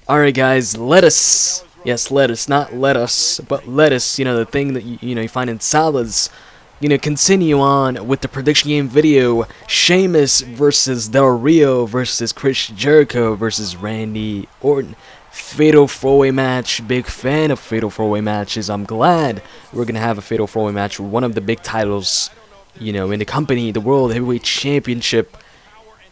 Alright guys, lettuce. Yes, lettuce, not lettuce, but lettuce, the thing that you find in salads. Continue on with the prediction game video. Sheamus versus Del Rio versus Chris Jericho versus Randy Orton. Fatal 4-way match. Big fan of fatal 4-way matches. I'm glad we're going to have a fatal 4-way match for one of the big titles, in the company, the World Heavyweight Championship.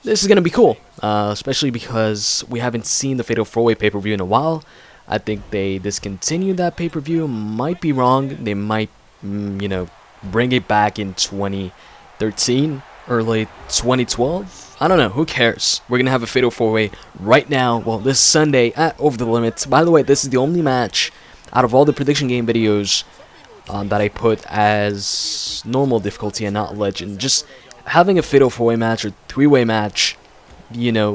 This is going to be cool, especially because we haven't seen the Fatal 4-Way pay-per-view in a while. I think they discontinued that pay-per-view. Might be wrong. They might, bring it back in 2013 or late 2012. I don't know. Who cares? We're going to have a Fatal 4-Way right now. Well, this Sunday at Over The Limit. By the way, this is the only match out of all the prediction game videos that I put as normal difficulty and not legend. Just having a fatal 4-way match or 3-way match,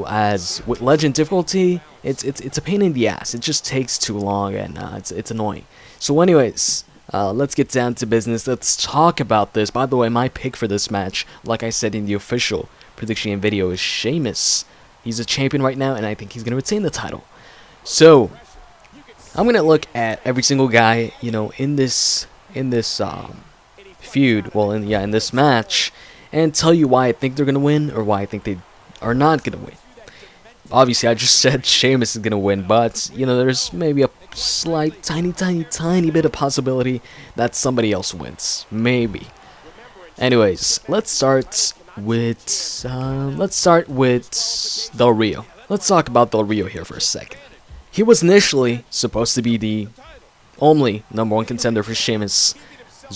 as with legend difficulty, it's a pain in the ass. It just takes too long and it's annoying. So anyways, let's get down to business. Let's talk about this. By the way, my pick for this match, like I said in the official prediction game video, is Sheamus. He's a champion right now, and I think he's gonna retain the title. So I'm gonna look at every single guy, in this feud. Well, in this match, and tell you why I think they're going to win or why I think they are not going to win. Obviously, I just said Sheamus is going to win, but, there's maybe a slight, tiny bit of possibility that somebody else wins. Maybe. Anyways, let's start with Del Rio. Let's talk about Del Rio here for a second. He was initially supposed to be the only #1 contender for Sheamus'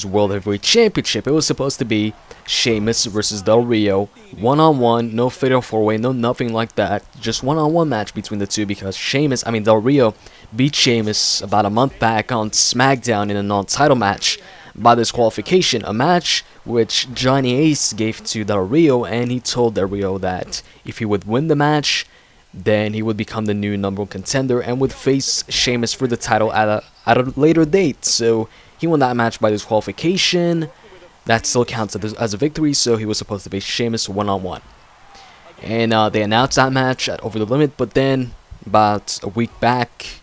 World Heavyweight Championship. It was supposed to be Sheamus versus Del Rio, one-on-one, no fatal 4-way, no nothing like that, just one-on-one match between the two because Del Rio beat Sheamus about a month back on SmackDown in a non-title match by disqualification, a match which Johnny Ace gave to Del Rio, and he told Del Rio that if he would win the match, then he would become the new #1 contender and would face Sheamus for the title at a later date. So he won that match by disqualification. That still counts as a victory, so he was supposed to face Sheamus one-on-one. And they announced that match at Over The Limit, but then about a week back,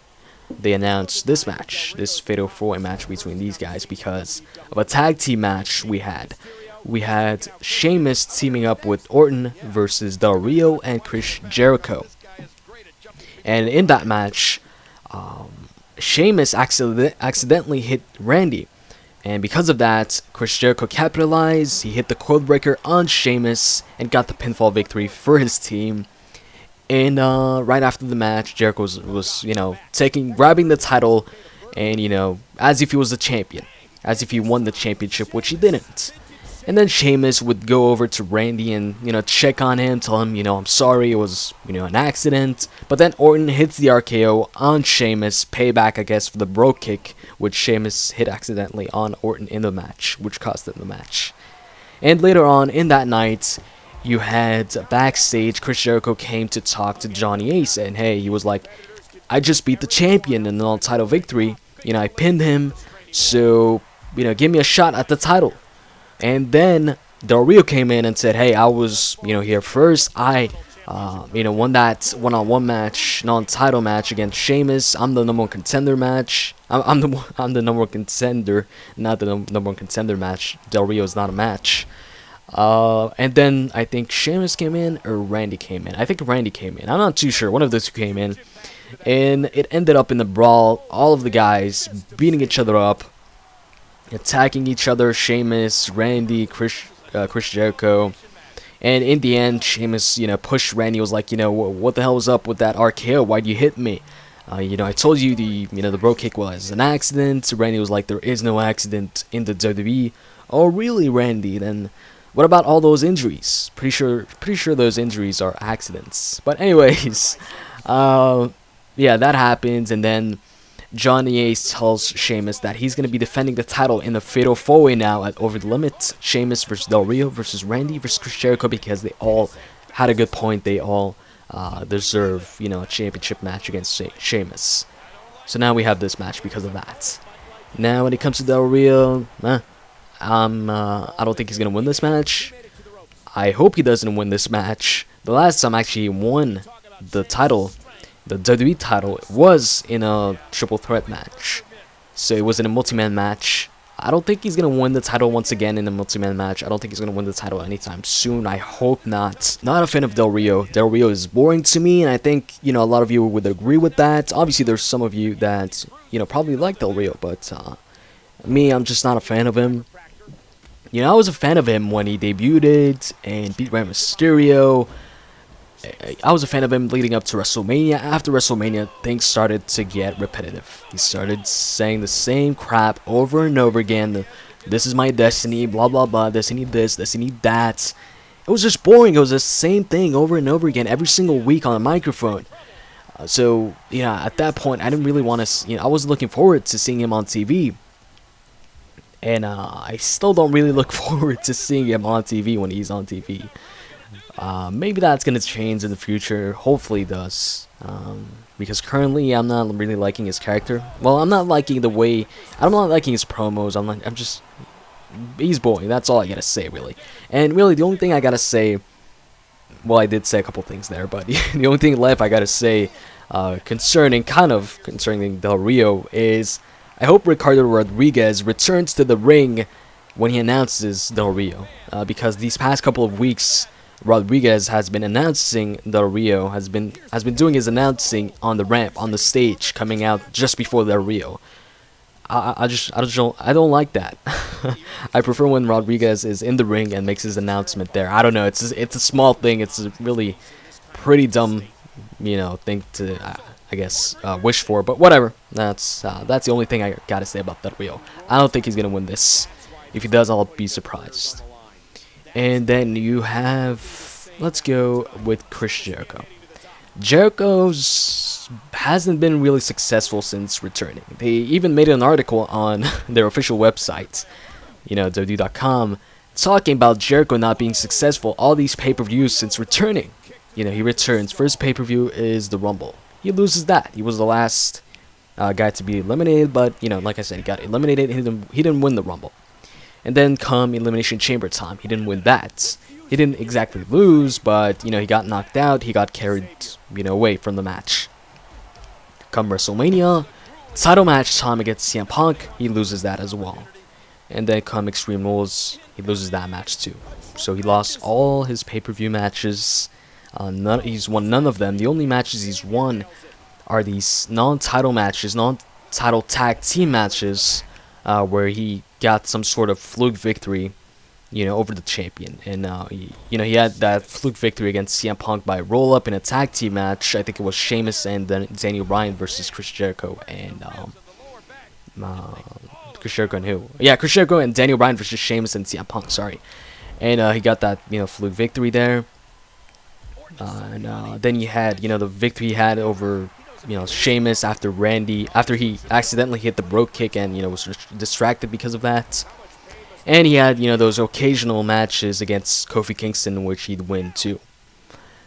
they announced this match, this Fatal 4-Way match between these guys because of a tag team match we had. We had Sheamus teaming up with Orton versus Del Rio and Chris Jericho. And in that match, Sheamus accidentally hit Randy. And because of that, Chris Jericho capitalized. He hit the codebreaker on Sheamus and got the pinfall victory for his team. And right after the match, Jericho was grabbing the title and, as if he was the champion. As if he won the championship, which he didn't. And then Sheamus would go over to Randy and, check on him, tell him, I'm sorry, it was, an accident. But then Orton hits the RKO on Sheamus, payback, I guess, for the bro kick, which Sheamus hit accidentally on Orton in the match, which cost him the match. And later on in that night, you had backstage, Chris Jericho came to talk to Johnny Ace, and hey, he was like, I just beat the champion in the non-title victory. I pinned him, so, give me a shot at the title. And then Del Rio came in and said, hey, I was, here first. I, won that one-on-one match, non-title match against Sheamus. I'm the #1 contender match. I'm the #1 contender, not the #1 contender match. Del Rio's not a match. And then I think Sheamus came in or Randy came in. I think Randy came in. I'm not too sure. One of those two came in. And it ended up in the brawl. All of the guys beating each other up, attacking each other, Sheamus, Randy, Chris Jericho, and in the end, Sheamus, pushed Randy. Was like, what the hell was up with that RKO? Why'd you hit me? I told you the bro kick was an accident. Randy was like, there is no accident in the WWE. Oh, really, Randy? Then what about all those injuries? Pretty sure those injuries are accidents. But anyways, yeah, that happens, and then Johnny Ace tells Sheamus that he's going to be defending the title in the Fatal 4-Way now at Over The Limit. Sheamus versus Del Rio versus Randy versus Chris Jericho, because they all had a good point. They all deserve, a championship match against Sheamus. So now we have this match because of that. Now when it comes to Del Rio, I don't think he's going to win this match. I hope he doesn't win this match. The last time actually he won the title, the WWE title was in a triple threat match. So it was in a multi-man match. I don't think he's going to win the title once again in a multi-man match. I don't think he's going to win the title anytime soon. I hope not. Not a fan of Del Rio. Del Rio is boring to me, and I think, you know, a lot of you would agree with that. Obviously, there's some of you that, you know, probably like Del Rio, but me, I'm just not a fan of him. You know, I was a fan of him when he debuted and beat Rey Mysterio. I was a fan of him leading up to WrestleMania. After WrestleMania, things started to get repetitive. He started saying the same crap over and over again. This is my destiny, blah, blah, blah, destiny this, destiny that. It was just boring. It was the same thing over and over again every single week on a microphone. So, you know, at that point, I didn't really want to, you know, I was looking forward to seeing him on TV. And I still don't really look forward to seeing him on TV when he's on TV. Maybe that's going to change in the future. Hopefully it does. Because currently I'm not really liking his character. Well, I'm not liking the way... I'm not liking his promos. I'm just... He's boring. That's all I gotta say, really. And really, the only thing I gotta say... Well, I did say a couple things there, but the only thing left I gotta say concerning Del Rio is... I hope Ricardo Rodriguez returns to the ring when he announces Del Rio. Because these past couple of weeks... Rodriguez has been announcing Del Rio, has been doing his announcing on the ramp, on the stage, coming out just before Del Rio. I don't like that. I prefer when Rodriguez is in the ring and makes his announcement there. I don't know, it's a small thing. It's a really pretty dumb, you know, thing to I guess wish for, but whatever. That's the only thing I gotta say about Del Rio. I don't think he's gonna win this. If he does, I'll be surprised. And then you have, let's go with Chris Jericho. Jericho's hasn't been really successful since returning. They even made an article on their official website, you know, WWE.com, talking about Jericho not being successful all these pay-per-views since returning. You know, he returns. First pay-per-view is the Rumble. He loses that. He was the last guy to be eliminated, but, you know, like I said, he got eliminated. He didn't win the Rumble. And then come Elimination Chamber time. He didn't win that. He didn't exactly lose, but, you know, he got knocked out. He got carried, you know, away from the match. Come WrestleMania, title match time against CM Punk, he loses that as well. And then come Extreme Rules, he loses that match too. So he lost all his pay-per-view matches. He's won none of them. The only matches he's won are these non-title matches, non-title tag team matches, where he got some sort of fluke victory, you know, over the champion. And he had that fluke victory against CM Punk by roll-up in a tag team match. I think it was Sheamus and then Daniel Bryan versus Chris Jericho and Chris Jericho and who? Yeah, Chris Jericho and Daniel Bryan versus Sheamus and CM Punk. Sorry, and he got that, you know, fluke victory there. And then you had, you know, the victory he had over, you know, Sheamus after he accidentally hit the brogue kick and, you know, was distracted because of that. And he had, you know, those occasional matches against Kofi Kingston, which he'd win too.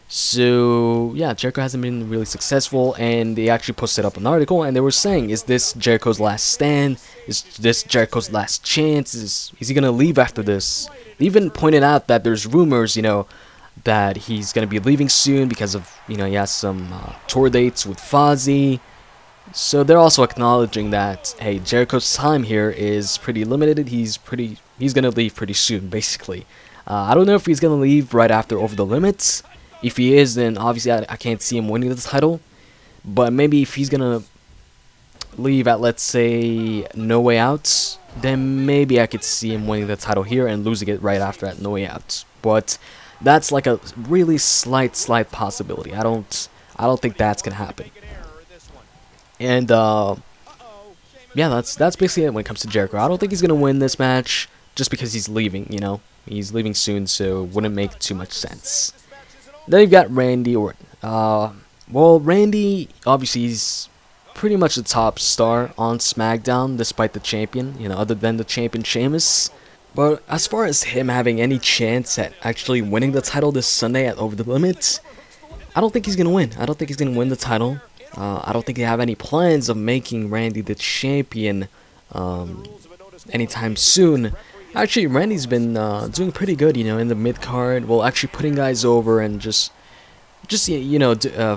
So yeah, Jericho hasn't been really successful, and they actually posted up an article and they were saying, is this Jericho's last stand? Is this Jericho's last chance? Is he gonna leave after this? They even pointed out that there's rumors, you know, that he's going to be leaving soon because of, you know, he has some tour dates with Fozzy. So they're also acknowledging that, hey, Jericho's time here is pretty limited. He's going to leave pretty soon, basically. I don't know if he's going to leave right after Over the Limit. If he is, then obviously I can't see him winning the title. But maybe if he's going to leave at, let's say, No Way Out, then maybe I could see him winning the title here and losing it right after at No Way Out. But that's like a really slight possibility. I don't think that's gonna happen. And yeah, that's basically it when it comes to Jericho. I don't think he's gonna win this match just because he's leaving. You know, he's leaving soon, so it wouldn't make too much sense. Then you've got Randy Orton. Well, Randy obviously he's pretty much the top star on SmackDown, despite the champion. You know, other than the champion Sheamus. But as far as him having any chance at actually winning the title this Sunday at Over the Limit, I don't think he's going to win. I don't think he's going to win the title. I don't think they have any plans of making Randy the champion anytime soon. Actually, Randy's been doing pretty good, you know, in the mid-card. Well, actually putting guys over and just, just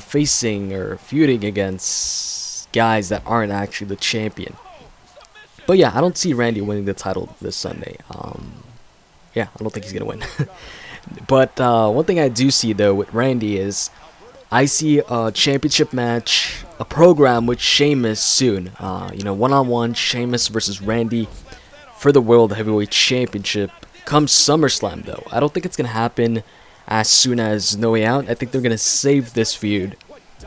facing or feuding against guys that aren't actually the champion. But yeah, I don't see Randy winning the title this Sunday. Yeah, I don't think he's gonna win. But one thing I do see though with Randy is I see a championship match, a program with Sheamus soon. One-on-one Sheamus versus Randy for the World Heavyweight Championship come SummerSlam though. I don't think it's gonna happen as soon as No Way Out. I think they're gonna save this feud,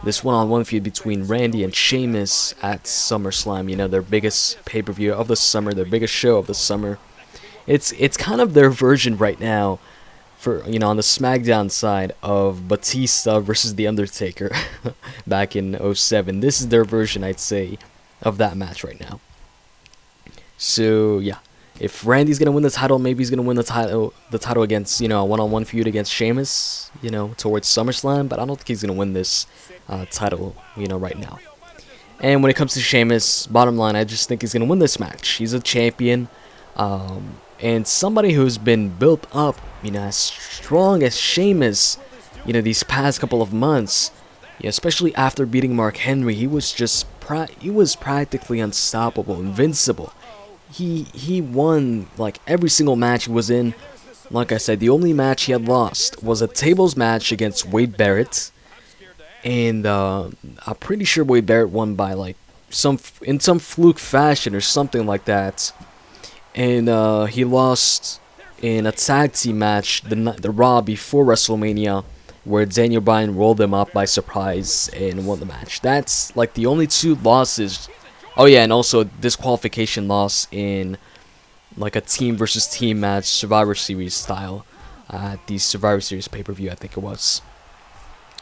this one-on-one feud between Randy and Sheamus at SummerSlam. Their biggest pay-per-view of the summer, their biggest show of the summer. It's kind of their version right now for on the SmackDown side of Batista versus The Undertaker back in 07. This is their version, I'd say, of that match right now. So yeah, if Randy's gonna win the title, maybe he's gonna win the title against a one-on-one feud against Sheamus, towards SummerSlam. But I don't think he's gonna win this title, right now. And when it comes to Sheamus, bottom line, I just think he's gonna win this match. He's a champion, and somebody who's been built up, as strong as Sheamus, these past couple of months. Especially after beating Mark Henry, he was practically unstoppable, invincible. He won like every single match he was in. Like I said, the only match he had lost was a tables match against Wade Barrett, and I'm pretty sure Wade Barrett won by like some fluke fashion or something like that. And he lost in a tag team match the Raw before WrestleMania, where Daniel Bryan rolled him up by surprise and won the match. That's like the only two losses. Oh yeah, and also disqualification loss in like a team versus team match, Survivor Series style, at the Survivor Series pay-per-view, I think it was.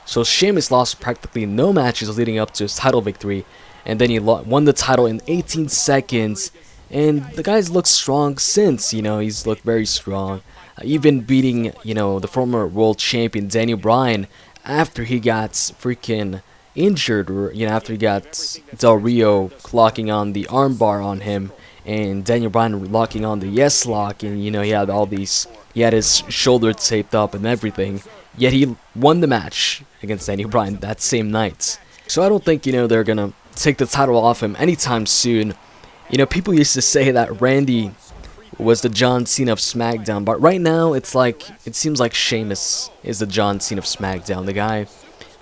So Sheamus lost practically no matches leading up to his title victory, and then he won the title in 18 seconds. And the guy's looked strong since, he's looked very strong. Even beating, the former world champion Daniel Bryan after he got freaking injured, or, after he got Del Rio locking on the armbar on him, and Daniel Bryan locking on the yes lock, and, he had his shoulder taped up and everything. Yet he won the match against Daniel Bryan that same night. So I don't think, they're gonna take the title off him anytime soon. People used to say that Randy was the John Cena of SmackDown, but right now it seems like Sheamus is the John Cena of SmackDown. The guy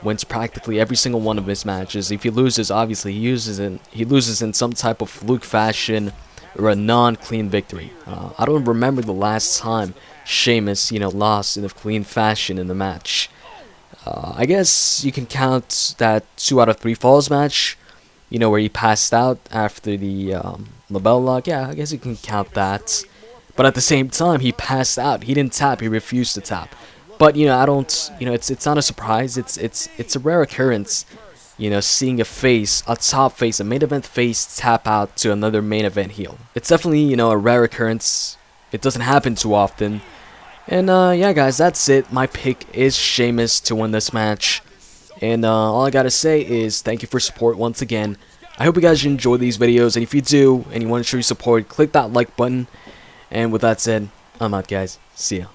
wins practically every single one of his matches. If he loses, obviously he loses in some type of fluke fashion or a non-clean victory. I don't remember the last time Sheamus, lost in a clean fashion in the match. I guess you can count that 2 out of 3 falls match, where he passed out after the label lock. Yeah, I guess you can count that. But at the same time, he passed out. He didn't tap. He refused to tap. But I don't. It's not a surprise. It's a rare occurrence. Seeing a top face, a main event face, tap out to another main event heel. It's definitely a rare occurrence. It doesn't happen too often. And yeah, guys, that's it. My pick is Sheamus to win this match. And all I gotta say is thank you for support once again. I hope you guys enjoy these videos, and if you do and you want to show your support, click that like button. And with that said, I'm out, guys. See ya.